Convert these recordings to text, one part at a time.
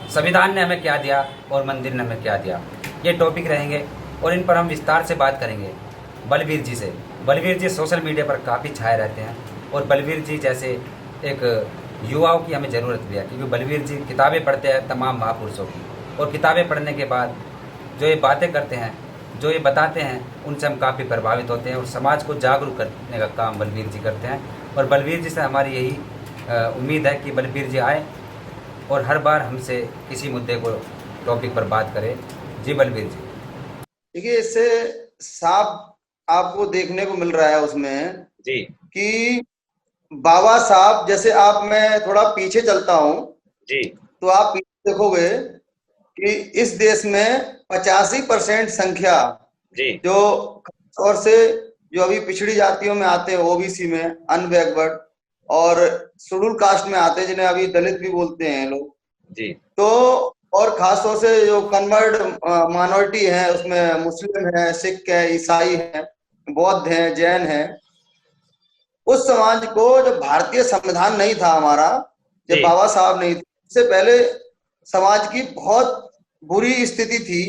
संविधान ने हमें क्या दिया और मंदिर ने हमें क्या दिया, ये टॉपिक रहेंगे और इन पर हम विस्तार से बात करेंगे बलवीर जी से। बलवीर जी सोशल मीडिया पर काफ़ी छाए रहते हैं और बलवीर जी जैसे एक युवाओं की हमें ज़रूरत भी है, क्योंकि बलवीर जी किताबें पढ़ते हैं तमाम महापुरुषों की, और किताबें पढ़ने के बाद जो ये बातें करते हैं, जो ये बताते हैं, उनसे हम काफ़ी प्रभावित होते हैं और समाज को जागरूक करने का काम बलवीर जी करते हैं। और बलवीर जी से हमारी यही उम्मीद है कि बलवीर जी आए और हर बार हमसे किसी मुद्दे को टॉपिक पर बात करें। जी बलवीर जी। देखिए, इससे साफ आपको देखने को मिल रहा है उसमें जी। कि बाबा साहब जैसे आप, मैं थोड़ा पीछे चलता हूं जी। तो आप पीछे देखोगे कि इस देश में 85% संख्या जी। जो और से जो अभी पिछड़ी जातियों में आते हैं, ओबीसी में, अनबैकवर्ड और शेड्यूल कास्ट में आते हैं, जिन्हें अभी दलित भी बोलते हैं लोग। जी। तो और खास तौर से जो कन्वर्ट माइनॉरिटी है, उसमें मुस्लिम है, सिख है, ईसाई है, बौद्ध है, जैन है। उस समाज को, जब भारतीय संविधान नहीं था हमारा, जब जी। बाबा साहब नहीं थे, उससे पहले समाज की बहुत बुरी स्थिति थी।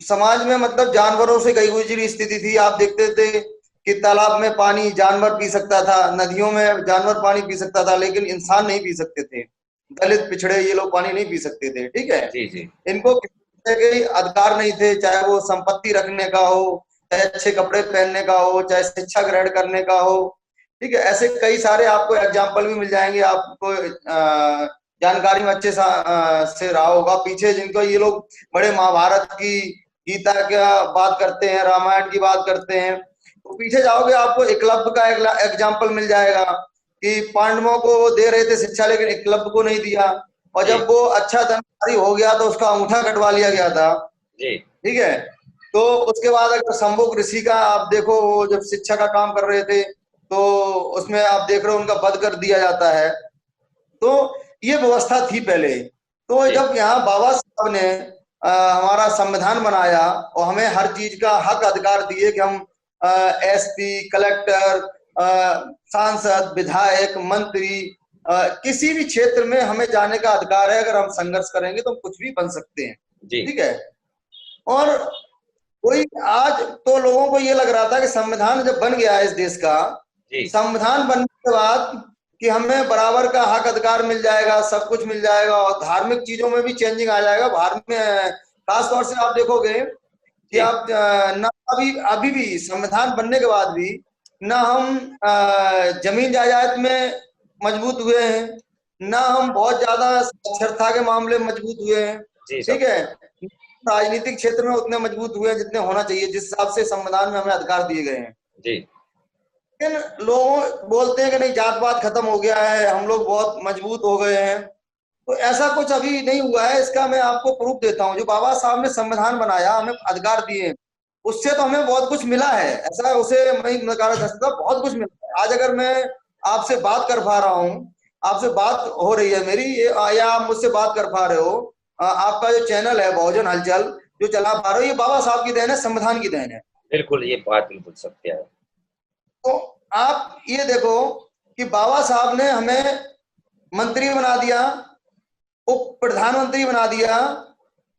समाज में मतलब जानवरों से गई गुजरी स्थिति थी। आप देखते थे कि तालाब में पानी जानवर पी सकता था, नदियों में जानवर पानी पी सकता था, लेकिन इंसान नहीं पी सकते थे। दलित, पिछड़े, ये लोग पानी नहीं पी सकते थे। ठीक है, जी। जी। इनको किसी तरह के अधिकार नहीं थे, चाहे वो संपत्ति रखने का हो, चाहे अच्छे कपड़े पहनने का हो, चाहे शिक्षा ग्रहण करने का हो। ठीक है, ऐसे कई सारे आपको एग्जाम्पल भी मिल जाएंगे। आपको जानकारी में अच्छे से रहा होगा पीछे, जिनको ये लोग बड़े महाभारत की, गीता का बात करते हैं, रामायण की बात करते हैं, तो पीछे जाओगे आपको एकलव्य का एग्जाम्पल मिल जाएगा कि पांडवों को वो दे रहे थे शिक्षा, लेकिन एकलव्य को नहीं दिया। और जी। जब वो अच्छा धनधारी हो गया तो उसका अंगूठा कटवा लिया गया था। जी। ठीक है, तो उसके बाद अगर शंभुक ऋषि का आप देखो, वो जब शिक्षा का काम कर रहे थे तो उसमें आप देख रहे हो उनका वध कर दिया जाता है। तो ये व्यवस्था थी पहले। तो जी। जब यहाँ बाबा साहब ने हमारा संविधान बनाया और हमें हर चीज का हक अधिकार दिए कि हम एसपी, कलेक्टर, सांसद, विधायक, मंत्री, किसी भी क्षेत्र में हमें जाने का अधिकार है। अगर हम संघर्ष करेंगे तो हम कुछ भी बन सकते हैं। जी। ठीक है, और कोई आज तो लोगों को ये लग रहा था कि संविधान जब बन गया है इस देश का, जी। संविधान बनने के बाद कि हमें बराबर का हक अधिकार मिल जाएगा, सब कुछ मिल जाएगा और धार्मिक चीजों में भी चेंजिंग आ जाएगा। भारत में खास तौर से आप देखोगे कि जी। आप ना, अभी अभी भी संविधान बनने के बाद भी ना हम जमीन जायदाद में मजबूत हुए हैं, ना हम बहुत ज्यादा साक्षरता के मामले में मजबूत हुए हैं। जी ठीक सब। है, राजनीतिक क्षेत्र में उतने मजबूत हुए हैं जितने होना चाहिए, जिस हिसाब से संविधान में हमें अधिकार दिए गए हैं। जी। लेकिन लोग बोलते हैं कि नहीं, जात पात खत्म हो गया है, हम लोग बहुत मजबूत हो गए हैं। तो ऐसा कुछ अभी नहीं हुआ है। इसका मैं आपको प्रूफ देता हूँ। जो बाबा साहब ने संविधान बनाया, हमें अधिकार दिए, उससे तो हमें बहुत कुछ मिला है। ऐसा उसे मैं नकार कर सकता, बहुत कुछ मिला है। आज अगर मैं आपसे बात कर पा रहा हूँ, आपसे बात हो रही है मेरी, या आप मुझसे बात कर पा रहे हो, आपका जो चैनल है बहुजन हलचल जो चला पा रहे हो, ये बाबा साहब की देन है, संविधान की देन है। बिल्कुल, ये बात बिल्कुल सत्य है। तो आप ये देखो कि बाबा साहब ने हमें मंत्री बना दिया, उप प्रधानमंत्री बना दिया,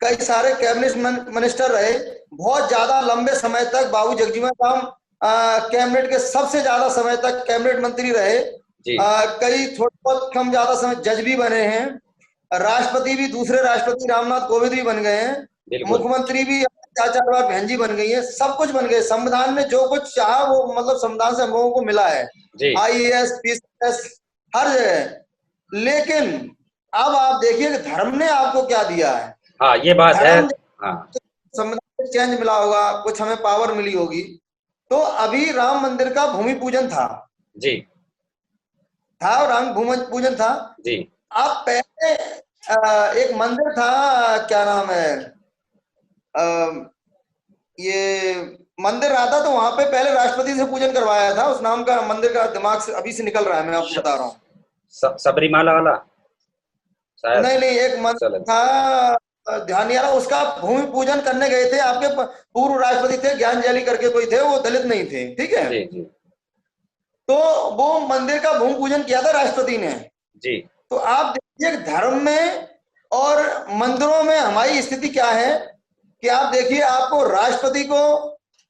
कई सारे कैबिनेट मिनिस्टर रहे, बहुत ज्यादा लंबे समय तक बाबू जगजीवन राम कैबिनेट के सबसे ज्यादा समय तक कैबिनेट मंत्री रहे। जी। कई थोड़े बहुत कम ज्यादा समय जज भी बने हैं। राष्ट्रपति भी, दूसरे राष्ट्रपति रामनाथ कोविंद भी बन गए हैं। बिल्कुल। मुख्यमंत्री भी चार चार बार बहन जी बन गई है। सब कुछ बन गए। संविधान ने जो कुछ चाहा वो मतलब संविधान से हम लोगों को मिला है, जी। आईएएस, पीसीएस, हर जगह। लेकिन अब आप देखिए कि धर्म ने आपको क्या दिया है। हाँ, ये बात है। धर्म, हाँ। संविधान में चेंज मिला होगा, कुछ हमें पावर मिली होगी। तो अभी राम मंदिर का भूमि पूजन जी। था, राम भूमि पूजन था। जी। आप पहले एक मंदिर था, क्या नाम है, अ, ये मंदिर रहा था, तो वहां पे पहले राष्ट्रपति से पूजन करवाया था। उस नाम का मंदिर का दिमाग से अभी से निकल रहा है, मैं आपको बता रहा हूँ। सबरीमाला वाला शायद। नहीं नहीं, एक मंदिर चलो। था, ध्यान नहीं आ रहा। उसका भूमि पूजन करने गए थे आपके पूर्व राष्ट्रपति थे, ज्ञानजैली करके कोई थे, वो दलित नहीं थे। ठीक है, जी। जी। तो वो मंदिर का भूमि पूजन किया था राष्ट्रपति ने। जी। तो आप देखिए धर्म में और मंदिरों में हमारी स्थिति क्या है कि आप देखिए आपको राष्ट्रपति को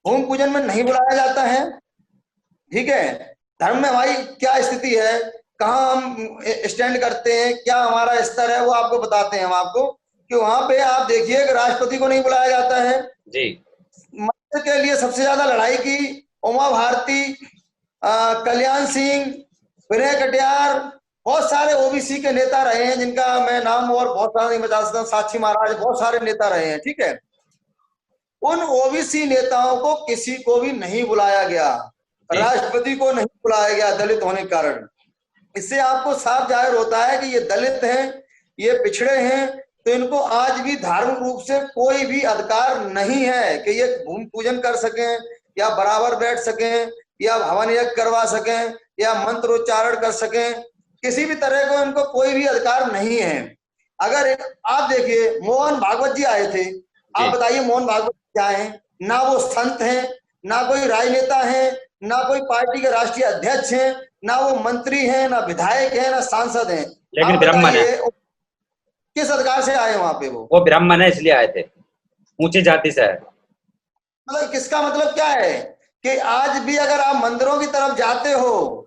भूमि पूजन में नहीं बुलाया जाता है, ठीक है। धर्म में हमारी क्या स्थिति है, कहाँ हम स्टैंड करते हैं, क्या हमारा स्तर है, वो आपको बताते हैं हम आपको कि वहां पे आप देखिए कि राष्ट्रपति को नहीं बुलाया जाता है। जी मंदिर के लिए सबसे ज्यादा लड़ाई की उमा भारती, कल्याण सिंह, विनय कटियार, बहुत सारे ओबीसी के नेता रहे हैं जिनका मैं नाम और बहुत सारा नहीं बता सकता, साक्षी महाराज, बहुत सारे नेता रहे हैं, ठीक है। उन ओबीसी नेताओं को किसी को भी नहीं बुलाया गया, जी राष्ट्रपति को नहीं बुलाया गया दलित होने के कारण। इससे आपको साफ जाहिर होता है कि ये दलित हैं, ये पिछड़े हैं, तो इनको आज भी धार्मिक रूप से कोई भी अधिकार नहीं है कि ये भूमि पूजन कर सकें या बराबर बैठ सकें या हवन यज्ञ करवा सकें या मंत्रोच्चारण कर सकें, किसी भी तरह को इनको कोई भी अधिकार नहीं है। अगर आप देखिए मोहन भागवत जी आए थे, आप बताइए मोहन भागवत क्या है, ना वो संत हैं, ना कोई राजनेता है, ना कोई पार्टी के राष्ट्रीय अध्यक्ष हैं, ना वो मंत्री हैं, ना विधायक हैं, ना सांसद हैं। लेकिन आप ब्राह्मण है, बताइए किस अधिकार से आए वहां पे वो ब्राह्मण है इसलिए आए थे, ऊंची जाति से है। मतलब किसका मतलब क्या है कि आज भी अगर आप मंदिरों की तरफ जाते हो,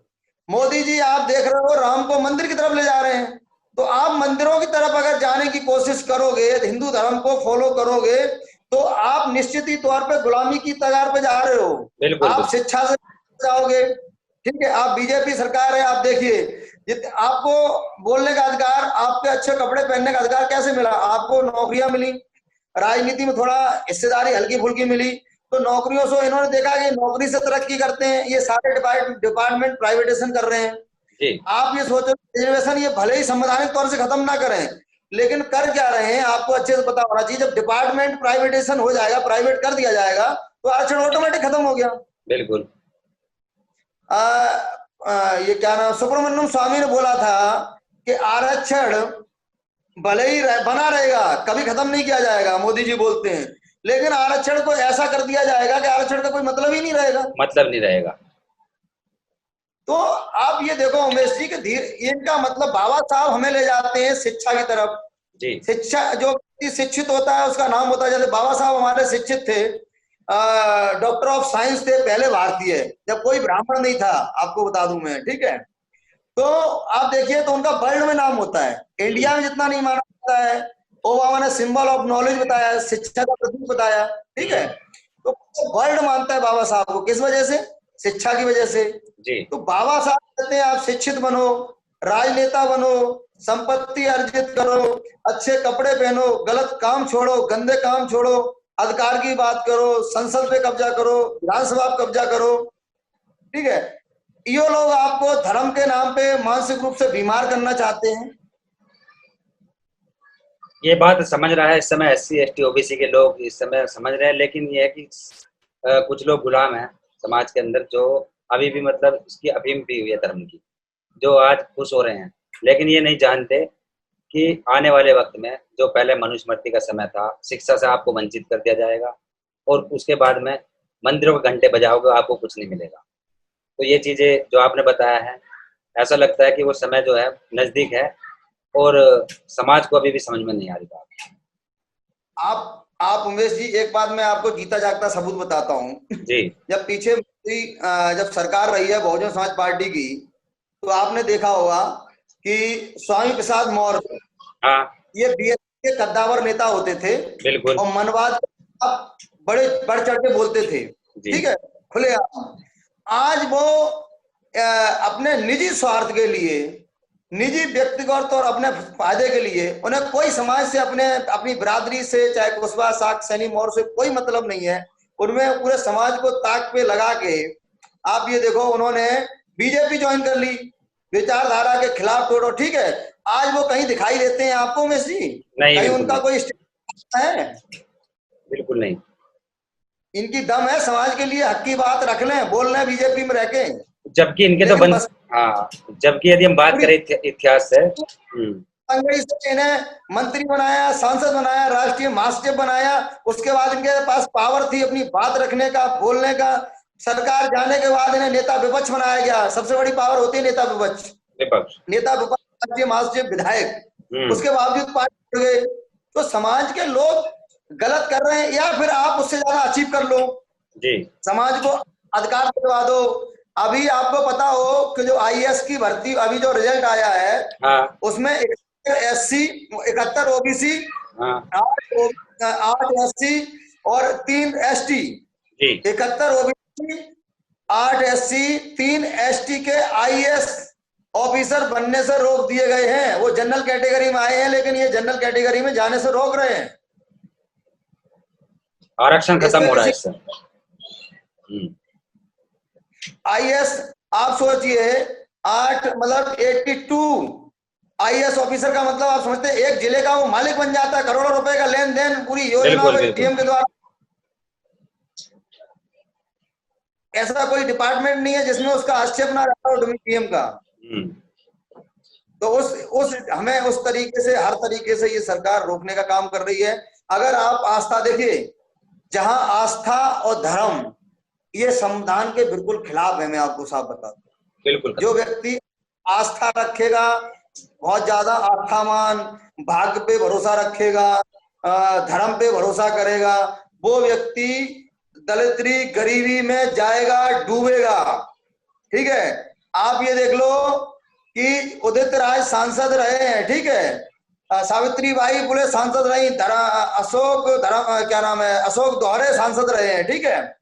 मोदी जी आप देख रहे हो राम को मंदिर की तरफ ले जा रहे हैं, तो आप मंदिरों की तरफ अगर जाने की कोशिश करोगे, हिंदू धर्म को फॉलो करोगे, तो आप निश्चित ही तौर पे गुलामी की कगार पे जा रहे हो। बिल्कुल आप बिल्कुल। शिक्षा से जाओगे, ठीक है। आप बीजेपी सरकार है, आप देखिए आपको बोलने का अधिकार, आपके अच्छे कपड़े पहनने का अधिकार कैसे मिला, आपको नौकरियां मिली, राजनीति में थोड़ा हिस्सेदारी हल्की फुल्की मिली, तो नौकरियों से इन्होंने देखा कि नौकरी से तरक्की करते हैं, ये सारे डिपार्टमेंट प्राइवेटाइजेशन कर रहे हैं। जी आप ये सोचो रिजर्वेशन ये भले ही संवैधानिक तौर से खत्म ना करें, लेकिन कर क्या रहे हैं आपको अच्छे से पता होना चाहिए। जब डिपार्टमेंट प्राइवेटाइजेशन हो जाएगा, प्राइवेट कर दिया जाएगा, तो आरक्षण ऑटोमेटिक खत्म हो गया। बिल्कुल। ये क्या नाम सुब्रमण्यम स्वामी ने बोला था कि आरक्षण भले ही बना रहेगा, कभी खत्म नहीं किया जाएगा, मोदी जी बोलते हैं, लेकिन आरक्षण को ऐसा कर दिया जाएगा कि आरक्षण का कोई मतलब ही नहीं रहेगा। मतलब नहीं रहेगा। तो आप ये देखो उमेश जी के धीरे इनका मतलब बाबा साहब हमें ले जाते हैं शिक्षा की तरफ। जी शिक्षा, जो शिक्षित होता है उसका नाम होता है, जैसे बाबा साहब हमारे शिक्षित थे, डॉक्टर ऑफ साइंस थे, पहले भारतीय, जब कोई ब्राह्मण नहीं था, आपको बता दूं मैं, ठीक है। तो आप देखिए तो उनका वर्ल्ड में नाम होता है, इंडिया में जितना नहीं माना जाता है। ओबामा ने सिंबल ऑफ नॉलेज बताया, शिक्षा का प्रतीक बताया, ठीक है। तो वर्ल्ड मानता है बाबा साहब को, किस वजह से, शिक्षा की वजह से। जी तो बाबा साहब कहते हैं आप शिक्षित बनो, राजनेता बनो, संपत्ति अर्जित करो, अच्छे कपड़े पहनो, गलत काम छोड़ो, गंदे काम छोड़ो, अधिकार की बात करो, संसद पे कब्जा करो, विधानसभा पे कब्जा करो, ठीक है। ये लोग आपको धर्म के नाम पे मानसिक रूप से बीमार करना चाहते हैं। ये बात समझ रहा है इस समय SC ST OBC के लोग इस समय समझ रहे हैं, लेकिन ये है कि कुछ लोग गुलाम हैं समाज के अंदर, जो अभी भी मतलब इसकी अफीम पी हुई है धर्म की, जो आज खुश हो रहे हैं, लेकिन ये नहीं जानते कि आने वाले वक्त में जो पहले मनुस्मृति का समय था, शिक्षा से आपको वंचित कर दिया जाएगा, और उसके बाद में मंदिरों के घंटे बजाओगे आपको कुछ नहीं मिलेगा। तो ये चीजें जो आपने बताया है, ऐसा लगता है कि वो समय जो है नजदीक है, और समाज को अभी भी समझ में नहीं आ रही बात। आप उमेश जी एक बात मैं आपको जीता जागता सबूत बताता हूँ। जी जब पीछे जब सरकार रही है बहुजन समाज पार्टी की, तो आपने देखा होगा कि स्वामी प्रसाद मौर्य, हाँ ये बीएसपी के कद्दावर नेता होते थे, बिल्कुल। और मनवाद बड़े बढ़ चढ़ के बोलते थे, जी ठीक है, खुले। आज वो अपने निजी स्वार्थ के लिए, निजी व्यक्तिगत और अपने फायदे के लिए, उन्हें कोई समाज से, अपनी बिरादरी से, चाहे कुशवाहा, साक, सैनी, मौर्य से कोई मतलब नहीं है। उनमें पूरे समाज को ताक पे लगा के आप ये देखो उन्होंने बीजेपी ज्वाइन कर ली, विचारधारा के खिलाफ तोड़ो, ठीक है। आज वो कहीं दिखाई देते हैं आपको उमेश जी, नहीं, कहीं बिल्कुल उनका नहीं, कोई स्टेटस है? बिल्कुल नहीं। इनकी दम है समाज के लिए हक की बात रख लें, बोल रहे बीजेपी में रह के, जबकि इनके तो लेकिन बस हाँ, जबकि यदि हम बात करें इतिहास से, कांग्रेस ने इन्हें मंत्री बनाया, सांसद बनाया, राष्ट्रीय महासचिव बनाया, उसके बाद इनके पास पावर थी अपनी बात रखने का, बोलने का। सरकार जाने के बाद इन्हें नेता विपक्ष बनाया गया, सबसे बड़ी पावर होती है नेता विपक्ष। विपक्ष। नेता विपक्ष राज्य महासचिव विधायक, उसके बावजूद पार्टी छोड़ गए। तो समाज के लोग गलत कर रहे हैं, या फिर आप उससे ज्यादा अचीव कर लो जी। समाज को अधिकार दिलवा दो। अभी आपको पता हो कि जो आईएएस की भर्ती अभी जो रिजल्ट आया है, हाँ उसमें 71 एससी, 71 ओबीसी, हाँ 8 एससी और 3 एसटी, जी 71 ओबीसी, 8 एससी, 3 एसटी के आईएएस ऑफिसर बनने से रोक दिए गए हैं। वो जनरल कैटेगरी में आए हैं, लेकिन ये जनरल कैटेगरी में जाने से रोक रहे हैं। आरक्षण खत्म हो रहा है इसमें इससे। आईएएस आप सोचिए, 8 मतलब 82 आईएएस ऑफिसर का मतलब आप समझते हैं एक जिले का वो मालिक बन जाता है, करोड़ों रुपए का लेन देन पूरी योजना में डीएम के द्वारा। ऐसा कोई डिपार्टमेंट नहीं है जिसमें उसका हस्तक्षेप ना रहता हो डीएम का। तो उस हमें उस तरीके से, हर तरीके से ये सरकार रोकने का काम कर रही है। अगर आप आस्था देखिए, जहां आस्था और धर्म ये संविधान के बिल्कुल खिलाफ है, मैं आपको साफ बता दूं। बिल्कुल। जो व्यक्ति आस्था रखेगा, बहुत ज्यादा आस्थावान, भाग्य पे भरोसा रखेगा, धर्म पे भरोसा करेगा, वो व्यक्ति दलिद्री गरीबी में जाएगा, डूबेगा। ठीक है, आप ये देख लो कि उदित राय सांसद रहे हैं, ठीक है, सावित्रीबाई फुले सांसद रही, अशोक दोहरे सांसद रहे हैं, ठीक है।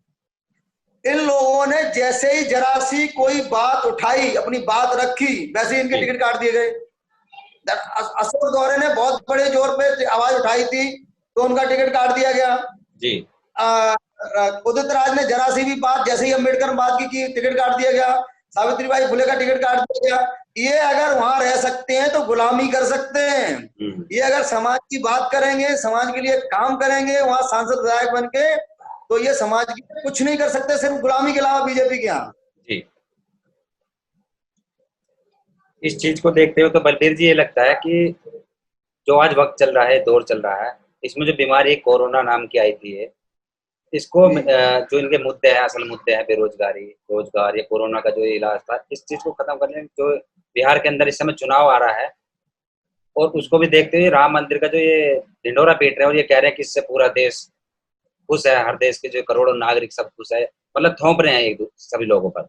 इन लोगों ने जैसे ही जरा सी कोई बात उठाई, अपनी बात रखी, वैसे ही इनके टिकट काट दिए गए। अशोक दोहरे ने बहुत बड़े जोर पे आवाज उठाई थी, तो उनका टिकट काट दिया गया जी। उदित राज ने जरा सी भी बात, जैसे ही अम्बेडकर बात की, टिकट काट दिया गया। सावित्रीबाई फुले का टिकट काट दिया गया। ये अगर वहां रह सकते हैं तो गुलामी कर सकते हैं। ये अगर समाज की बात करेंगे, समाज के लिए काम करेंगे, वहां सांसद विधायक बन के, तो ये समाज की कुछ नहीं कर सकते, सिर्फ गुलामी के अलावा बीजेपी के यहाँ जी। इस चीज को देखते हो तो बलबीर जी, ये लगता है कि जो आज वक्त चल रहा है, दौर चल रहा है, इसमें जो बीमारी कोरोना नाम की आई थी, इसको जो इनके मुद्दे हैं, असल मुद्दे हैं बेरोजगारी, रोजगार, या कोरोना का जो इलाज था, इस चीज को खत्म करने जो बिहार के अंदर इस समय चुनाव आ रहा है, और उसको भी देखते हुए राम मंदिर का जो ये ढिंडोरा पीट रहे हैं और ये कह रहे हैं कि इससे पूरा देश खुश है, हर देश के जो करोड़ों नागरिक सब खुश है, मतलब थोप रहे हैं एक सभी लोगों पर।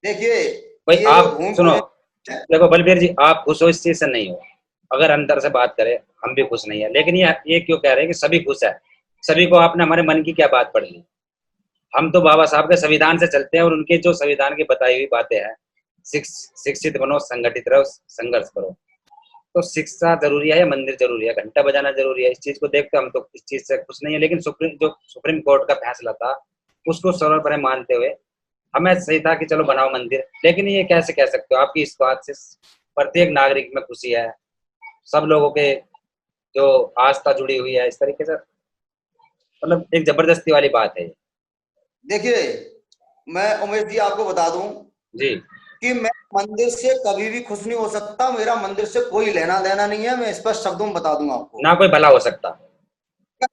देखिए भाई आप सुनो, देखो बलबीर जी, आप खुश हो इस चीज से नहीं हो, अगर अंदर से बात करें हम भी खुश नहीं है, लेकिन ये क्यों कह रहे हैं कि सभी खुश है? सभी को आपने हमारे मन की क्या बात पढ़ ली? हम तो बाबा साहब के संविधान से चलते हैं, और उनके जो संविधान की बताई हुई बातें हैं, शिक्षित बनो, संगठित रहो, संघर्ष करो। तो शिक्षा जरूरी है या मंदिर जरूरी है, घंटा बजाना जरूरी है? इस चीज को देखते हम तो इस चीज से खुश नहीं है, लेकिन सुप्रीम कोर्ट का फैसला था उसको सर्वोपरि मानते हुए हमें सही था कि चलो बनाओ मंदिर। लेकिन ये कैसे कह सकते हो आपकी इस बात से प्रत्येक नागरिक में खुशी है, सब लोगों के जो आस्था जुड़ी हुई है, इस तरीके से मतलब एक जबरदस्ती वाली बात है। देखिए मैं उमेश जी आपको बता दूं जी कि मैं मंदिर से कभी भी खुश नहीं हो सकता, मेरा मंदिर से कोई लेना देना नहीं है। मैं स्पष्ट शब्दों में बता दूंगा आपको, ना कोई भला हो सकता।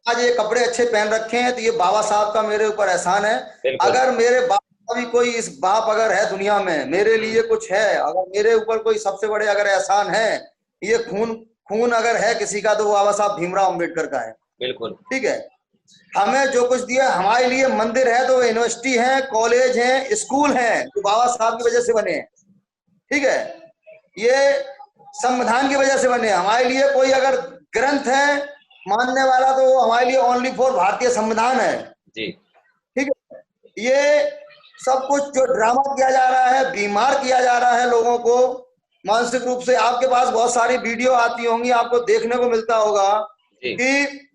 आज ये कपड़े अच्छे पहन रखे हैं तो ये बाबा साहब का मेरे ऊपर एहसान है। अगर मेरे बाप का भी कोई इस बाप अगर है दुनिया में, मेरे लिए कुछ है, अगर मेरे ऊपर कोई सबसे बड़े अगर एहसान है, ये खून अगर है किसी का, तो वो बाबा साहब भीमराव अम्बेडकर का है। बिल्कुल ठीक है, हमें जो कुछ दिया हमारे लिए मंदिर है तो यूनिवर्सिटी है, कॉलेज है, स्कूल है, जो बाबा साहब की वजह से बने हैं। ठीक है, ये संविधान की वजह से बने। हमारे लिए कोई अगर ग्रंथ है मानने वाला तो वो हमारे लिए ओनली फॉर भारतीय संविधान है जी। ठीक है, ये सब कुछ जो ड्रामा किया जा रहा है, बीमार किया जा रहा है लोगों को मानसिक रूप से। आपके पास बहुत सारी वीडियो आती होंगी, आपको देखने को मिलता होगा कि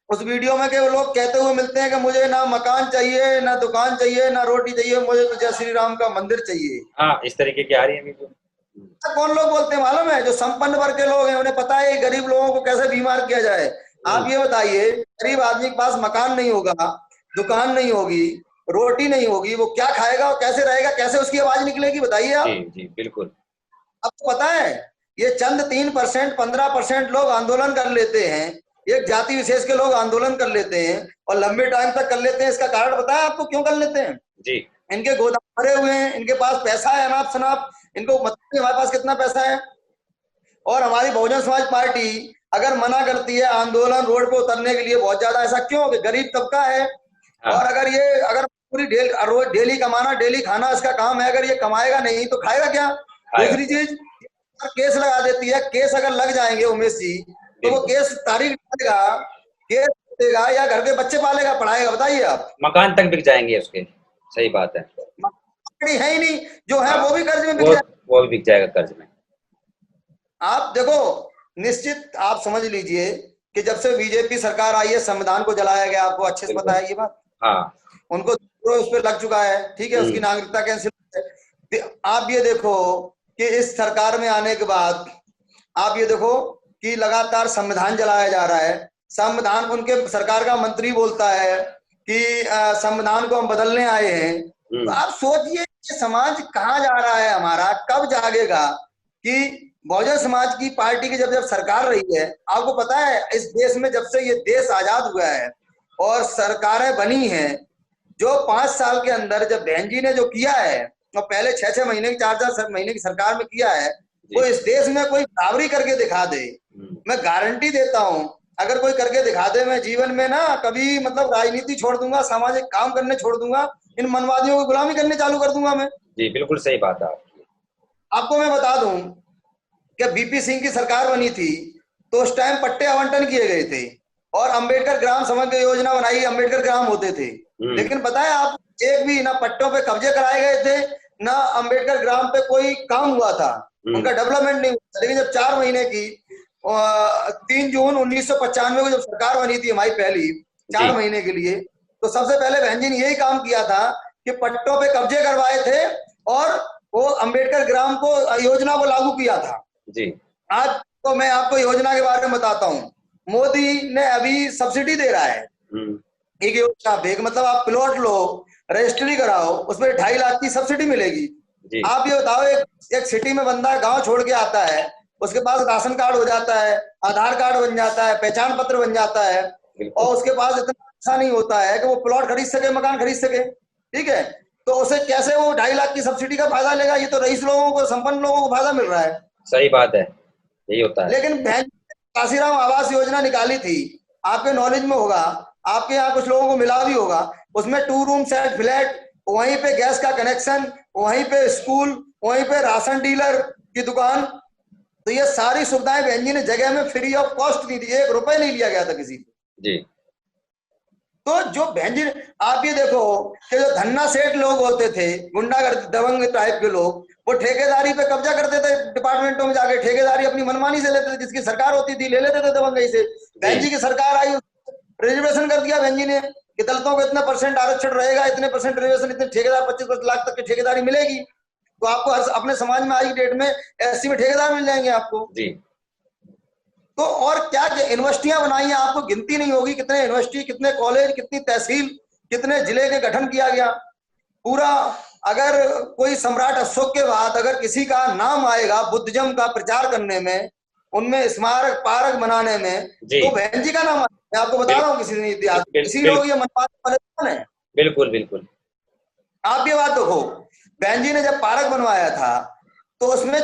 उस वीडियो में के वो लोग कहते हुए मिलते हैं कि मुझे ना मकान चाहिए, ना दुकान चाहिए, ना रोटी चाहिए, मुझे तो जय श्री राम का मंदिर चाहिए। हाँ, इस तरीके की आ रही है वीडियो। कौन लोग बोलते हैं मालूम है? जो संपन्न वर्ग के लोग हैं, उन्हें पता है गरीब लोगों को कैसे बीमार किया जाए। आप ये बताइए, गरीब आदमी के पास मकान नहीं होगा, दुकान नहीं होगी, रोटी नहीं होगी, वो क्या खाएगा और कैसे रहेगा, कैसे उसकी आवाज निकलेगी? बताइए आप। जी बिल्कुल। आपको पता है ये चंद 3%, 15% लोग आंदोलन कर लेते हैं, एक जाति विशेष के लोग आंदोलन कर लेते हैं और लंबे टाइम तक कर लेते हैं। इसका कारण पता है आपको क्यों कर लेते हैं? जी, इनके गोदाम भरे हुए हैं, इनके पास पैसा है अनाप शनाप, इनको मतलब हमारे पास कितना पैसा है। और हमारी बहुजन समाज पार्टी अगर मना करती है आंदोलन रोड पे उतरने के लिए बहुत ज्यादा, ऐसा क्यों कि गरीब तबका है। हाँ। और अगर पूरी रोज डेली कमाना डेली खाना इसका काम है, अगर ये कमाएगा नहीं तो खाएगा क्या। आएगा। दूसरी चीज, केस लगा देती है, केस अगर लग जाएंगे उमेश जी तो वो बिल्कुल। केस तारीख देगा, केस देगा या घर के बच्चे पालेगा पढ़ाएगा, बताइए आप। मकान तक बिक जाएंगे उसके। सही बात है। प्रॉपर्टी है ही नहीं, जो है हाँ, वो भी कर्ज में बिक वो जाए। वो भी बिक जाएगा कर्ज में। आप देखो, निश्चित आप समझ लीजिए कि जब से बीजेपी सरकार आई है संविधान को जलाया गया, आपको अच्छे से पता बिल्कुल। है ये बात। हाँ। उनको उस पर लग चुका है, ठीक है, उसकी हम्म। नागरिकता कैंसिल है। आप ये देखो कि इस सरकार में आने के बाद आप ये देखो कि लगातार संविधान जलाया जा रहा है। संविधान, उनके सरकार का मंत्री बोलता है कि संविधान को हम बदलने आए हैं। तो आप सोचिए कि समाज कहाँ जा रहा है हमारा, कब जागेगा कि बहुजन समाज की पार्टी की जब जब सरकार रही है। आपको पता है इस देश में जब से ये देश आजाद हुआ है और सरकारें बनी हैं, जो 5 साल के अंदर जब बहन जी ने जो किया है और पहले 6-6 महीने की 4-4 महीने की सरकार में किया है, वो इस देश में कोई बराबरी करके दिखा दे। मैं गारंटी देता हूं, अगर कोई करके दिखा दे, मैं जीवन में ना कभी मतलब राजनीति छोड़ दूंगा, सामाजिक काम करने छोड़ दूंगा, इन मनवादियों की गुलामी करने चालू कर दूंगा मैं। जी बिल्कुल सही बात है आपकी। आपको मैं बता दूं कि बीपी सिंह की सरकार बनी थी तो उस टाइम पट्टे आवंटन किए गए थे और अंबेडकर ग्राम समग्र योजना बनाई, अंबेडकर ग्राम होते थे। लेकिन पता है आप, एक भी ना पट्टों पे कब्जे कराए गए थे, ना अंबेडकर ग्राम पे कोई काम हुआ था, उनका डेवलपमेंट नहीं हुआ। लेकिन जब 4 महीने की 3 जून 1995 को जब सरकार बनी थी हमारी पहली, 4 महीने के लिए, तो सबसे पहले बहन जी ने यही काम किया था कि पट्टों पे कब्जे करवाए थे और वो अंबेडकर ग्राम को योजना को लागू किया था। जी। आज तो मैं आपको योजना के बारे में बताता हूँ। मोदी ने अभी सब्सिडी दे रहा है एक योजना पे, मतलब आप प्लॉट लो, रजिस्ट्री कराओ, उसमें 2.5 लाख की सब्सिडी मिलेगी। आप ये बताओ, एक सिटी में बंदा गांव छोड़ के आता है, उसके पास राशन कार्ड हो जाता है, आधार कार्ड बन जाता है, पहचान पत्र बन जाता है, और उसके पास इतना पैसा नहीं होता है कि वो प्लॉट खरीद सके, मकान खरीद सके, ठीक है, तो उसे कैसे वो 2.5 लाख की सब्सिडी का फायदा लेगा। ये तो रईस लोगों को, संपन्न लोगों को फायदा मिल रहा है। सही बात है, यही होता है। लेकिन काशीराम आवास योजना निकाली थी, आपके नॉलेज में होगा, आपके यहाँ कुछ लोगों को मिला भी होगा। उसमें 2 रूम सेट फ्लैट, वहीं पे गैस का कनेक्शन, वहीं पे स्कूल, वहीं पे राशन डीलर की दुकान, तो ये सारी सुविधाएं बहन जी ने जगह में फ्री ऑफ कॉस्ट दी थी, 1 रुपए नहीं लिया गया था किसी से। जी। तो जो बहन जी, आप ये देखो कि जो धन्ना सेठ लोग होते थे, गुंडागर्दी दबंग टाइप के लोग, वो ठेकेदारी पे कब्जा करते थे, डिपार्टमेंटों में जाके ठेकेदारी अपनी मनमानी से लेते थे, जिसकी सरकार होती थी ले लेते थे दबंगई से। बहन जी की सरकार आई, रिजर्वेशन कर दिया बहन जी ने कि दलितों को इतना % आरक्षण रहेगा, इतने % रिजर्वेशन, इतने ठेकेदार 25 लाख तक की ठेकेदारी मिलेगी, तो आपको अपने समाज में आज की डेट में एससी में ठेकेदार मिल जाएंगे आपको जी। तो और क्या यूनिवर्सिटियां बनाई हैं, आपको गिनती नहीं होगी कितने यूनिवर्सिटी, कितने कॉलेज, कितनी तहसील, कितने जिले के गठन किया गया पूरा। अगर कोई सम्राट अशोक के बाद अगर किसी का नाम आएगा बुद्धिज्म का प्रचार करने में, उनमें स्मारक पार्क बनाने में, तो बहन जी का नाम आएगा। मैं आपको बता रहा हूँ किसी ने इतिहास, इसी लोग ये मनपात वाले कौन है। बिल्कुल बिल्कुल। आप ये बात देखो, बहन जी ने जब पार्क बनवाया था तो उसमें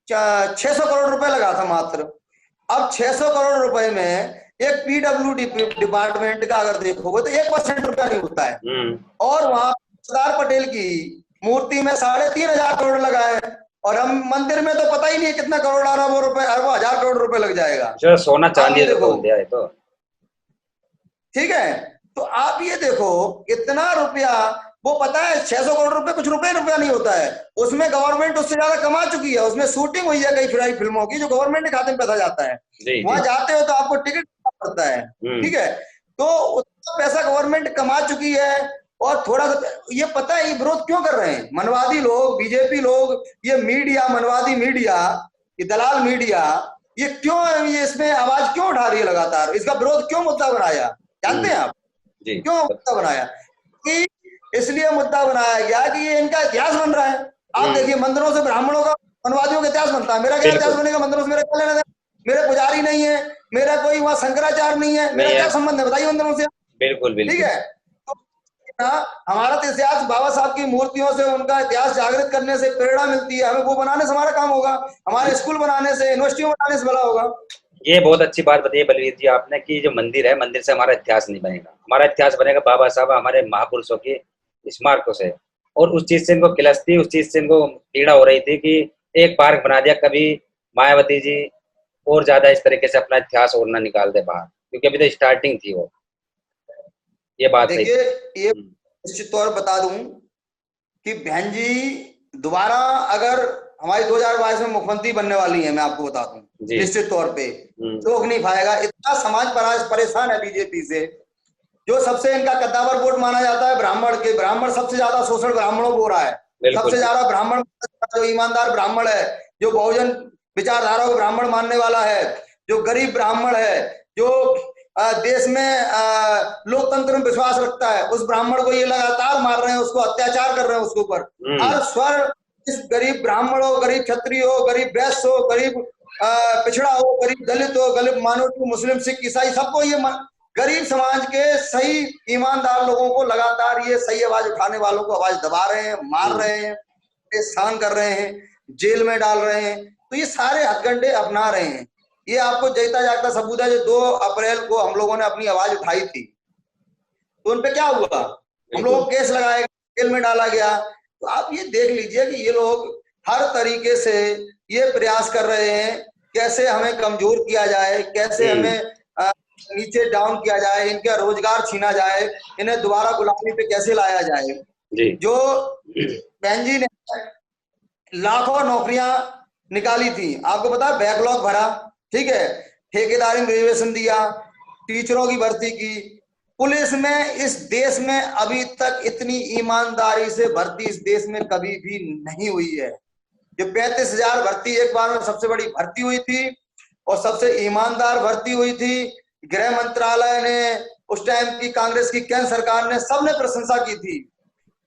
600 करोड़ रुपए लगा था मात्र। अब 600 करोड़ रुपए में एक पीडब्ल्यूडी डिपार्टमेंट का अगर देखोगे तो 1% रुपया नहीं होता है, और वहां सरदार पटेल की मूर्ति में 3,500 करोड़ लगा है, और हम मंदिर में तो पता ही नहीं है कितना करोड़, अरबों रुपए, अरबों हजार करोड़ रुपए लग जाएगा। सोना चांदी देखो दिया है तो ठीक है, तो आप ये देखो इतना रुपया, वो पता है 600 करोड़ रुपए कुछ रुपया नहीं होता है, उसमें गवर्नमेंट उससे ज्यादा कमा चुकी है। उसमें शूटिंग हुई है कई फिल्मों की जो गवर्नमेंट के खाते में पैसा जाता है, वहां जाते हो तो आपको टिकट पड़ता है, ठीक है, तो उतना पैसा गवर्नमेंट कमा चुकी है। और थोड़ा सा ये पता है ये विरोध क्यों कर रहे हैं मनवादी लोग, बीजेपी लोग, ये मीडिया, मनवादी मीडिया, ये दलाल मीडिया, ये क्यों, ये इसमें आवाज क्यों उठा रही है लगातार, इसका विरोध क्यों मुद्दा बनाया जानते हैं आप? क्यों मुद्दा बनाया? कि इसलिए मुद्दा बनाया गया कि ये इनका इतिहास बन रहा है। आप देखिए मंदिरों से ब्राह्मणों का, मनवादियों का इतिहास बनता है, मेरा क्या इतिहास बनेगा मंदिरों से? मेरा क्या लेना, मेरे पुजारी नहीं है, मेरा कोई वहां शंकराचार्य नहीं है, मेरा क्या संबंध है बताइए मंदिरों से? बिल्कुल बिल्कुल। ठीक है, तो ना, हमारा तो इतिहास बाबा साहब की मूर्तियों से, उनका इतिहास जागृत करने से प्रेरणा मिलती है, हमें वो बनाने से हमारा काम होगा, हमारे स्कूल बनाने से, यूनिवर्सिटी बनाने से भला होगा। ये बहुत अच्छी बात बताई बलवीर जी आपने कि जो मंदिर है, मंदिर से हमारा इतिहास नहीं बनेगा, हमारा इतिहास बनेगा बाबा साहब हमारे महापुरुषों की स्मारकों से। और उस चीज से इनको किलस थी, उस चीज से इनको पीड़ा हो रही थी कि एक पार्क बना दिया, कभी मायावती जी और ज्यादा इस तरीके से अपना इतिहास और ना निकाल दे बाहर, क्योंकि अभी तो स्टार्टिंग थी वो। ये बात सही। देखिए, ये निश्चित तौर पर बता दूं कि बहन जी दोबारा अगर हमारी 2022 में मुख्यमंत्री बनने वाली है, मैं आपको बता दूं, जी। निश्चित तौर पे रोक नहीं पाएगा। इतना समाज परेशान है बीजेपी से। जो सबसे इनका कद्दावर वोट माना जाता है ब्राह्मण के, ब्राह्मण सबसे ज्यादा शोषण ब्राह्मणों को हो रहा है। बिल्कुल। सबसे ज्यादा ब्राह्मण, जो ईमानदार ब्राह्मण है, जो बहुजन विचारधारा को ब्राह्मण मानने वाला है, जो गरीब ब्राह्मण है, जो देश में लोकतंत्र में विश्वास रखता है, उस ब्राह्मण को ये लगातार मार रहे हैं, उसको अत्याचार कर रहे हैं उसके ऊपर। हर स्वर इस गरीब ब्राह्मण हो, गरीब क्षत्रिय हो, गरीब वैश्य हो, गरीब पिछड़ा हो, गरीब दलित हो, गरीब माइनॉरिटी, मुस्लिम, सिख, ईसाई, सबको ये गरीब समाज के सही ईमानदार लोगों को लगातार ये सही आवाज उठाने वालों को आवाज दबा रहे हैं, मार रहे हैं, परेशान कर रहे हैं, जेल में डाल रहे हैं। तो ये सारे हथकंडे अपना रहे हैं। ये आपको जगता जागता सबूत है। जो 2 अप्रैल को हम लोगों ने अपनी आवाज उठाई थी, तो उनपे क्या हुआ? हम लोगों को केस लगाया गया, जेल में डाला गया। तो आप ये देख लीजिए कि ये लोग हर तरीके से ये प्रयास कर रहे हैं कैसे हमें कमजोर किया जाए, कैसे हमें नीचे डाउन किया जाए, इनका रोजगार छीना जाए, इन्हें दोबारा गुलामी पे कैसे लाया जाए। जी। जो बहन जी ने लाखों नौकरियां निकाली थी, आपको पता है, बैकलॉग भरा, ठीक है, ठेकेदारी में रिजर्वेशन दिया, टीचरों की भर्ती की, पुलिस में इस देश में अभी तक इतनी ईमानदारी से भर्ती इस देश में कभी भी नहीं हुई है। जो 35,000 भर्ती एक बार में सबसे बड़ी भर्ती हुई थी और सबसे ईमानदार भर्ती हुई थी। गृह मंत्रालय ने, उस टाइम की कांग्रेस की केंद्र सरकार ने, सबने प्रशंसा की थी।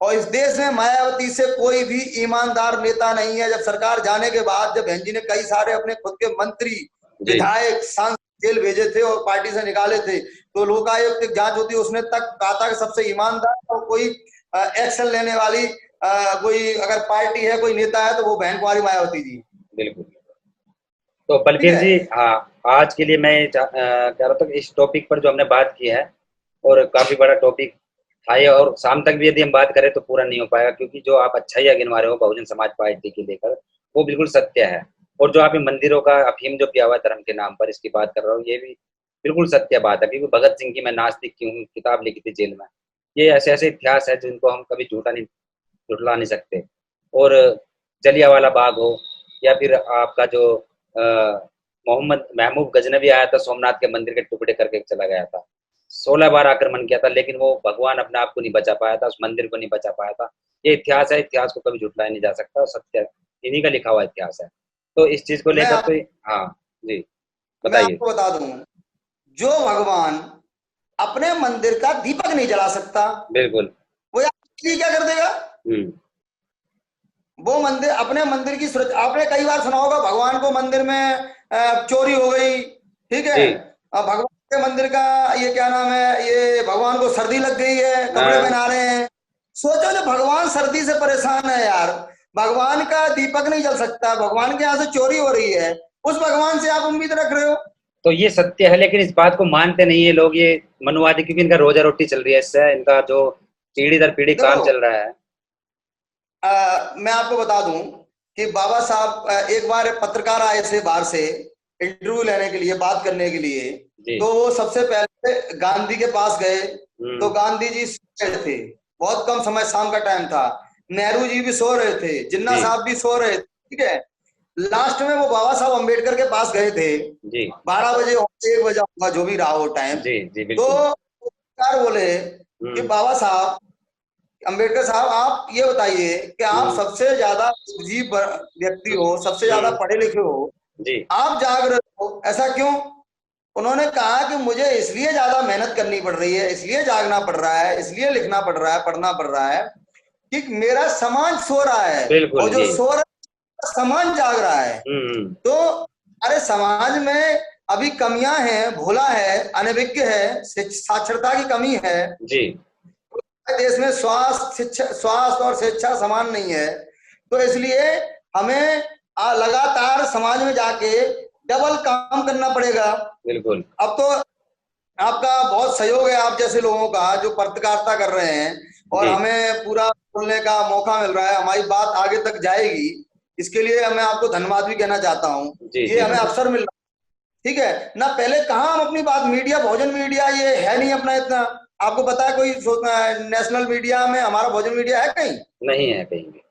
और इस देश में मायावती से कोई भी ईमानदार नेता नहीं है। जब सरकार जाने के बाद जब बहन जी ने कई सारे अपने खुद के मंत्री, विधायक, सांसद जेल भेजे थे और पार्टी से निकाले थे, तो लोकायुक्त की जांच होती, उसने तक कहा था कि सबसे ईमानदार और कोई एक्शन लेने वाली कोई अगर पार्टी है, कोई नेता है, तो वो बहन कुमारी मायावती जी। बिल्कुल। तो बलबीर जी, हाँ, आज के लिए मैं कह रहा था कि इस टॉपिक पर जो हमने बात की है, और काफी बड़ा टॉपिक था ये, और शाम तक भी यदि हम बात करें तो पूरा नहीं हो पाएगा, क्योंकि जो आप अच्छाइयाँ गिनवा रहे हो बहुजन समाज पार्टी के लेकर, वो बिल्कुल सत्य है। और जो आप इन मंदिरों का अफीम जो पिया हुआ धर्म के नाम पर इसकी बात कर रहा हूँ, ये भी बिल्कुल सत्य बात है, क्योंकि भगत सिंह की मैं नास्तिक क्यों हूँ किताब लिखी थी जेल में। ये ऐसे ऐसे इतिहास है जिनको हम कभी झुठला नहीं सकते। और जलियांवाला बाग हो, या फिर आपका जो मोहम्मद महमूद गजनवी आया था, सोमनाथ के मंदिर के टुकड़े करके चला गया था, 16 बार आक्रमण किया था, लेकिन वो भगवान अपने आप को नहीं बचा पाया था, उस मंदिर को नहीं बचा पाया था। ये इतिहास है, इतिहास को कभी झुठलाया नहीं जा सकता, सत्य इन्हीं का लिखा हुआ इतिहास है। तो इस चीज को लेकर तो हाँ जी मैं बताइए। आपको बता दूं, जो भगवान अपने मंदिर का दीपक नहीं जला सकता, बिल्कुल, वो क्या कर देगा? वो मंदिर, अपने मंदिर की सुरक्षा, आपने कई बार सुना होगा, भगवान को मंदिर में चोरी हो गई, ठीक है, भगवान के मंदिर का ये क्या नाम है, ये भगवान को सर्दी लग गई है, कपड़े पहना रहे हैं। सोचो, जो भगवान सर्दी से परेशान है यार, भगवान का दीपक नहीं जल सकता, भगवान के यहाँ से चोरी हो रही है, उस भगवान से आप उम्मीद रख रहे हो? तो ये सत्य है, लेकिन इस बात को मानते नहीं है लोग, ये मनुवादी, क्योंकि इनका रोजा रोटी चल रही है, इससे इनका जो पीढ़ी दर पीढ़ी काम चल रहा है। मैं आपको बता दूं कि बाबा साहब एक बार पत्रकार आए थे बाहर से इंटरव्यू लेने के लिए, बात करने के लिए, तो वो सबसे पहले गांधी के पास गए, तो गांधी जी सो रहे थे, बहुत कम समय, शाम का टाइम था, नेहरू जी भी सो रहे थे, जिन्ना साहब भी सो रहे थे, ठीक है। लास्ट में वो बाबा साहब अम्बेडकर के पास गए थे, 12 बजे 1 बजे होगा, जो भी रहा हो टाइम, तो बोले कि बाबा साहब, अम्बेडकर साहब, आप ये बताइए कि आप सबसे ज्यादा जीव व्यक्ति हो, सबसे ज्यादा पढ़े लिखे हो, आप जाग रहे हो, ऐसा क्यों? उन्होंने कहा कि मुझे इसलिए ज्यादा मेहनत करनी पड़ रही है, इसलिए जागना पड़ रहा है, इसलिए लिखना पड़ रहा है, पढ़ना पड़ रहा है कि मेरा समाज सो रहा है, और जो सो रहा है समाज जाग रहा है। तो अरे समाज में अभी कमियां हैं, भोला है, अनभिज्ञ है, साक्षरता की कमी है जी। देश में स्वास्थ्य और शिक्षा समान नहीं है, तो इसलिए हमें लगातार समाज में जाके डबल काम करना पड़ेगा। बिल्कुल। अब तो आपका बहुत सहयोग है, आप जैसे लोगों का जो पत्रकारिता कर रहे हैं, और हमें पूरा बोलने का मौका मिल रहा है, हमारी बात आगे तक जाएगी, इसके लिए मैं आपको धन्यवाद भी कहना चाहता हूँ। ये हमें अवसर मिल रहा है, ठीक है ना। पहले कहाँ हम अपनी बात, मीडिया, भोजन मीडिया ये है नहीं अपना इतना, आपको पता है कोई नेशनल मीडिया में हमारा भोजन मीडिया है कहीं? नहीं है कहीं भी।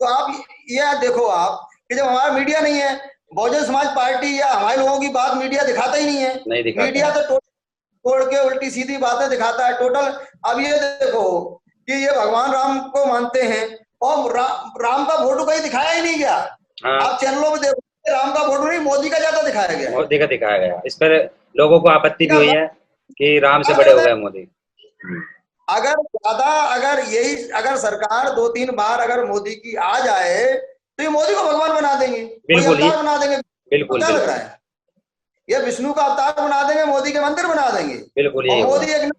तो आप ये देखो आप कि जब हमारा मीडिया नहीं है, बहुजन समाज पार्टी या हमारे लोगों की बात मीडिया दिखाता ही नहीं है। नहीं दिखाता। मीडिया तो तोड़ के उल्टी सीधी बातें दिखाता है टोटल। अब ये देखो कि ये भगवान राम को मानते हैं और राम का फोटो कहीं दिखाया ही नहीं गया। आप चैनलों में देखो, राम का फोटो नहीं, मोदी का ज्यादा दिखाया गया। मोदी का दिखाया गया। इस पर लोगों को आपत्ति भी हुई है कि राम से बड़े हो गए मोदी। अगर सरकार 2-3 बार अगर मोदी की आ जाए तो ये मोदी को भगवान बना देंगे, बिल्कुल बना देंगे। बिल्कुल लग रहा है ये विष्णु का अवतार बना देंगे, मोदी के मंदिर बना देंगे। बिल्कुल। और मोदी एक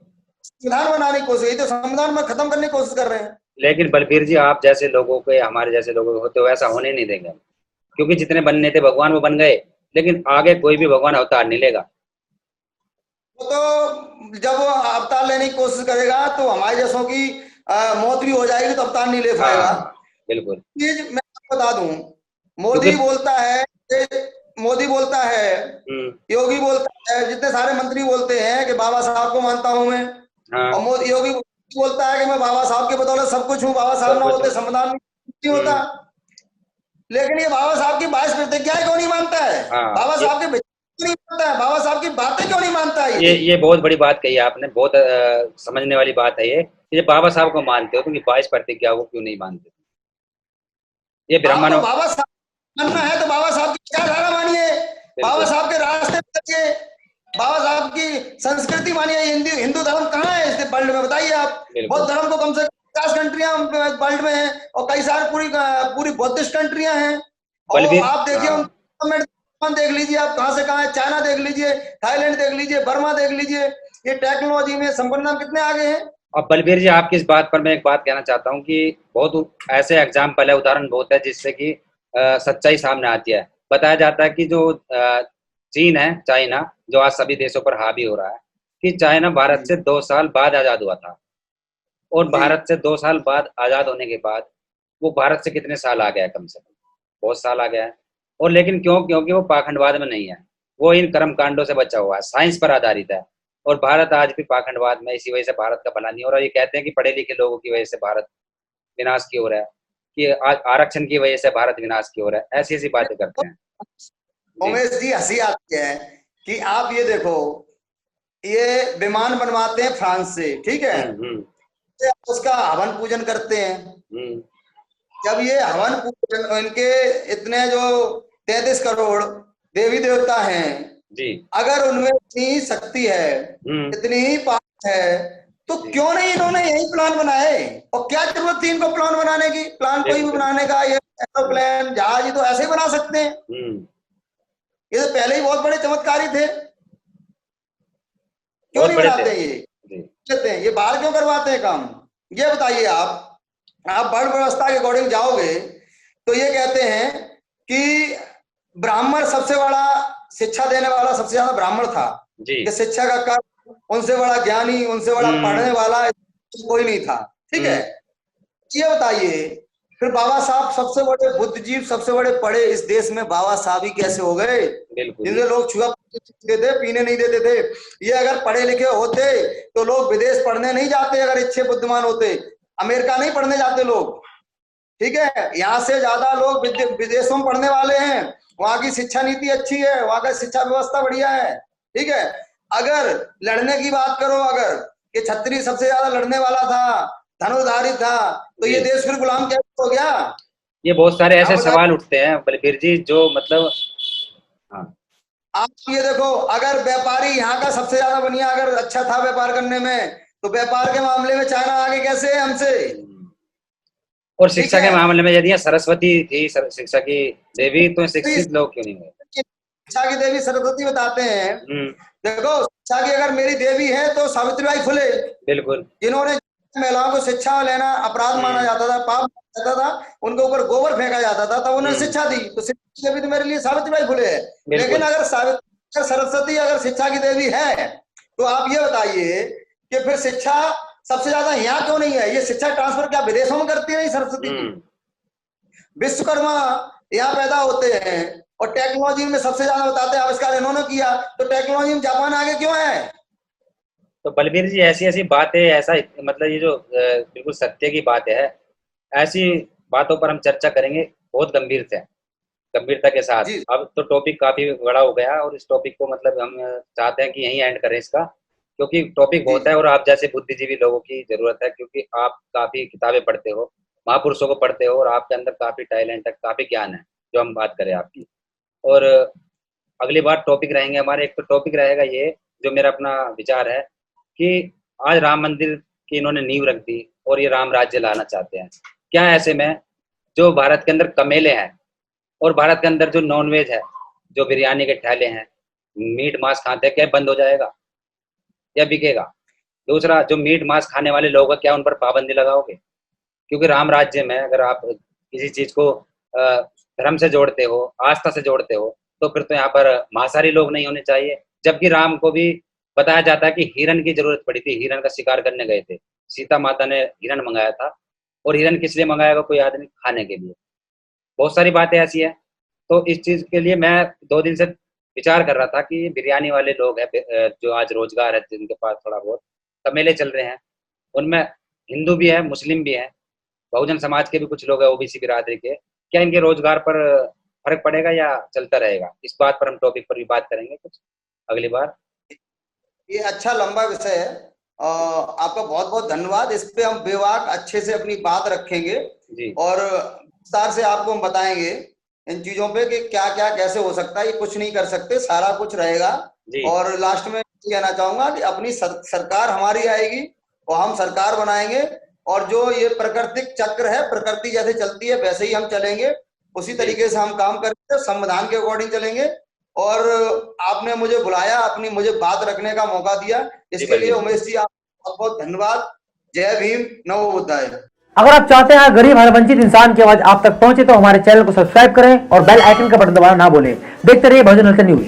संविधान बनाने की कोशिश, तो संविधान में खत्म करने की कोशिश कर रहे हैं। लेकिन बलबीर जी, आप जैसे लोगों के, हमारे जैसे लोगों को तो वैसा होने नहीं देंगे, क्योंकि जितने बनने थे भगवान वो बन गए, लेकिन आगे कोई भी भगवान अवतार नहीं लेगा। तो जब वो अवतार लेने की कोशिश करेगा तो हमारे जैसों की मौत भी हो जाएगी, तो अवतार नहीं ले पाएगा। बिल्कुल। ये मैं आपको बता दूं, मोदी बोलता है, योगी बोलता है, जितने सारे मंत्री बोलते हैं कि बाबा साहब को मानता हूं मैं। और योगी बोलता है कि मैं बाबा साहब के बदौलत सब कुछ हूँ, बाबा साहब ना होते संविधान नहीं होता। लेकिन ये बाबा साहब की 22 प्रतिज्ञाएं क्यों नहीं मानता है? बाबा साहब के नहीं मानता है, बाबा साहब की बातें क्यों नहीं मानता है? ये बहुत बड़ी बात कही आपने, बहुत समझने वाली बात है ये बाबा साहब को मानते हो, क्योंकि 22 प्रतिज्ञा वो क्यों नहीं मानते? ये ब्राह्मणों, बाबा साहब मानना है तो बाबा साहब की विचारधारा मानिए, बाबा साहब के रास्ते चलिए, बाबा साहब की संस्कृति मानिए। हिंदू धर्म कहाँ है इस वर्ल्ड में, बताइए आप। बौद्ध धर्म को कम से कम 50 कंट्रियां वर्ल्ड में है, और कई सारे पूरी बौद्धिस्ट कंट्रियां हैं। और आप देखिए देख लीजिए, आप कहां से कहां है, चाइना देख लीजिए, थाईलैंड देख लीजिए, बर्मा देख लीजिए, ये टेक्नोलॉजी में संपन्न कितने आगे हैं। अब बलबीर जी, आपकी इस बात पर मैं एक बात कहना चाहता हूं कि बहुत ऐसे एग्जाम्पल है, उदाहरण बहुत है, जिससे कि सच्चाई सामने आती है। बताया जाता है कि जो चीन है, चाइना, जो आज सभी देशों पर हावी हो रहा है, कि चाइना भारत से 2 साल बाद आजाद हुआ था, और भारत से 2 साल बाद आजाद होने के बाद वो भारत से कितने साल आ गया है? कम से कम बहुत साल आ गया है। और लेकिन क्योंकि वो पाखंडवाद में नहीं है, वो इन कर्म कांडों से बचा हुआ है, साइंस पर आधारित है। और भारत आज भी पाखंडवाद में, इसी वजह से भारत का भला नहीं हो रहा। ये कहते हैं कि पढ़े लिखे लोगों की वजह से भारत विनाश की ओर है, कि आरक्षण की वजह से भारत विनाश की ओर है, ऐसी ऐसी बातें करते हैं। उमेश जी, हंसी आती है कि आप ये देखो, ये विमान बनवाते हैं फ्रांस से, ठीक है, उसका हवन पूजन करते हैं। जब ये हवन पूजन, इनके इतने जो 33 करोड़ देवी देवता हैं जी, अगर उनमें इतनी शक्ति है, इतनी ही पावर है, तो क्यों नहीं इन्होंने यही प्लान बनाए? और क्या जरूरत थी इनको प्लान बनाने की? प्लान कोई भी बनाने का, ये एरोप्लेन, जहाज, ये तो ऐसे ही बना सकते हैं। ये तो पहले ही बहुत बड़े चमत्कारी थे, क्यों नहीं बनाते? ये बाहर क्यों करवाते हैं काम? ये बताइए आप वर्ण व्यवस्था के अकॉर्डिंग जाओगे तो ये कहते हैं कि ब्राह्मण सबसे बड़ा, शिक्षा देने वाला सबसे ज्यादा ब्राह्मण था जी, कि शिक्षा का कार्य, उनसे बड़ा ज्ञानी, उनसे बड़ा पढ़ने वाला कोई नहीं था, ठीक है। ये बताइए फिर बाबा साहब सबसे बड़े बुद्धिजीवी, सबसे बड़े पढ़े इस देश में बाबा साहब ही कैसे हो गए? जिनसे लोग छुआ देते थे, पीने नहीं देते थे। ये अगर पढ़े लिखे होते तो लोग विदेश पढ़ने नहीं जाते, अगर अच्छे बुद्धिमान होते। अमेरिका नहीं पढ़ने जाते लोग, ठीक है। यहाँ से ज्यादा लोग विदेशों में पढ़ने वाले हैं, वहां की शिक्षा नीति अच्छी है, वहां का शिक्षा व्यवस्था बढ़िया है, ठीक है। अगर लड़ने की बात करो, अगर कि क्षत्रिय सबसे ज्यादा लड़ने वाला था, धनुर्धारी था, तो ये देश फिर गुलाम कैसे हो गया? ये बहुत सारे ऐसे सवाल उठते हैं बलबीर जी, जो मतलब आप ये देखो, अगर व्यापारी यहाँ का सबसे ज्यादा बढ़िया अगर अच्छा था व्यापार करने में, तो व्यापार के मामले में चाइना आगे कैसे है हमसे? और शिक्षा के मामले में यदि सरस्वती थी, शिक्षा की देवी, तो शिक्षित लोग क्यों नहीं हुए? शिक्षा की देवी सरस्वती बताते हैं। देखो, शिक्षा की अगर मेरी देवी है तो सावित्रीबाई फुले, बिल्कुल, जिन्होंने महिलाओं को शिक्षा लेना अपराध माना जाता था, पाप माना जाता था, उनके ऊपर गोबर फेंका जाता था, तब उन्हें शिक्षा दी। तो शिक्षा की देवी तो मेरे लिए सावित्रीबाई फुले है। लेकिन अगर सरस्वती अगर शिक्षा की देवी है, तो आप ये बताइए कि फिर शिक्षा सबसे ज्यादा यहाँ क्यों नहीं है? ये शिक्षा ट्रांसफर क्या विदेशों में करती है सरस्वती की? विश्वकर्मा यहाँ पैदा होते हैं और टेक्नोलॉजी में सबसे ज्यादा बताते हैं आविष्कार इन्होंने किया, तो टेक्नोलॉजी में जापान आगे क्यों है? तो बलबीर जी ऐसी ऐसी बातें, ऐसा मतलब ये जो बिल्कुल सत्य की बात है, ऐसी बातों पर हम चर्चा करेंगे बहुत गंभीरता के साथ। अब तो टॉपिक काफी बड़ा हो गया और इस टॉपिक को मतलब हम चाहते हैं कि यहीं एंड करें इसका, क्योंकि टॉपिक बहुत है और आप जैसे बुद्धिजीवी लोगों की जरूरत है, क्योंकि आप काफी किताबें पढ़ते हो, महापुरुषों को पढ़ते हो और आपके अंदर काफी टैलेंट है, काफी ज्ञान है जो हम बात करें आपकी। और अगली बार टॉपिक रहेंगे हमारे, एक तो टॉपिक रहेगा ये जो मेरा अपना विचार है कि आज राम मंदिर की इन्होंने नींव रख दी और ये राम राज्य लाना चाहते हैं। क्या ऐसे में जो भारत के अंदर कमेले हैं और भारत के अंदर जो नॉनवेज है, जो बिरयानी के ठेले हैं, मीट मांस खाते हैं, क्या बंद हो जाएगा या बिकेगा? दूसरा, जो मीट मांस खाने वाले लोग हैं, क्या उन पर पाबंदी लगाओगे? क्योंकि राम राज्य में अगर आप किसी चीज को धर्म से जोड़ते हो, आस्था से जोड़ते हो, तो फिर तो यहाँ पर मांसाहारी लोग नहीं होने चाहिए। जबकि राम को भी बताया जाता है कि हिरन की जरूरत पड़ी थी, हिरन का शिकार करने गए थे, सीता माता ने हिरन मंगाया था। और हिरन किस लिए मंगाएगा कोई आदमी? खाने के लिए। बहुत सारी बातें ऐसी है। तो इस चीज के लिए मैं 2 दिन से विचार कर रहा था कि बिरयानी वाले लोग हैं जो आज रोजगार है, जिनके पास थोड़ा बहुत कमेले चल रहे हैं, उनमें हिंदू भी है, मुस्लिम भी है, बहुजन समाज के भी कुछ लोग हैं, ओबीसी बिरादरी के। क्या इनके रोजगार पर फर्क पड़ेगा या चलता रहेगा? इस बात पर हम टॉपिक पर भी बात करेंगे कुछ अगली बार। ये अच्छा लंबा विषय है। आपका बहुत बहुत धन्यवाद। इस पे हम बेवाक अच्छे से अपनी बात रखेंगे जी। और विस्तार से आपको हम बताएंगे इन चीजों पे कि क्या क्या कैसे हो सकता है। ये कुछ नहीं कर सकते, सारा कुछ रहेगा। और लास्ट में कहना चाहूंगा कि अपनी सरकार हमारी आएगी और हम सरकार बनाएंगे, और जो ये प्राकृतिक चक्र है, प्रकृति जैसे चलती है वैसे ही हम चलेंगे, उसी तरीके से हम काम करेंगे, संविधान के अकॉर्डिंग चलेंगे। और आपने मुझे बुलाया, अपनी मुझे बात रखने का मौका दिया, इसके लिए उमेश जी आपको बहुत बहुत धन्यवाद। जय भीम, नमो बुद्धाय। अगर आप चाहते हैं गरीब हर वंचित इंसान की आवाज आप तक पहुंचे तो हमारे चैनल को सब्सक्राइब करें और बेल आइकन का बटन दबाना ना भूलें। देखते रहिए बहुजन हलचल न्यूज।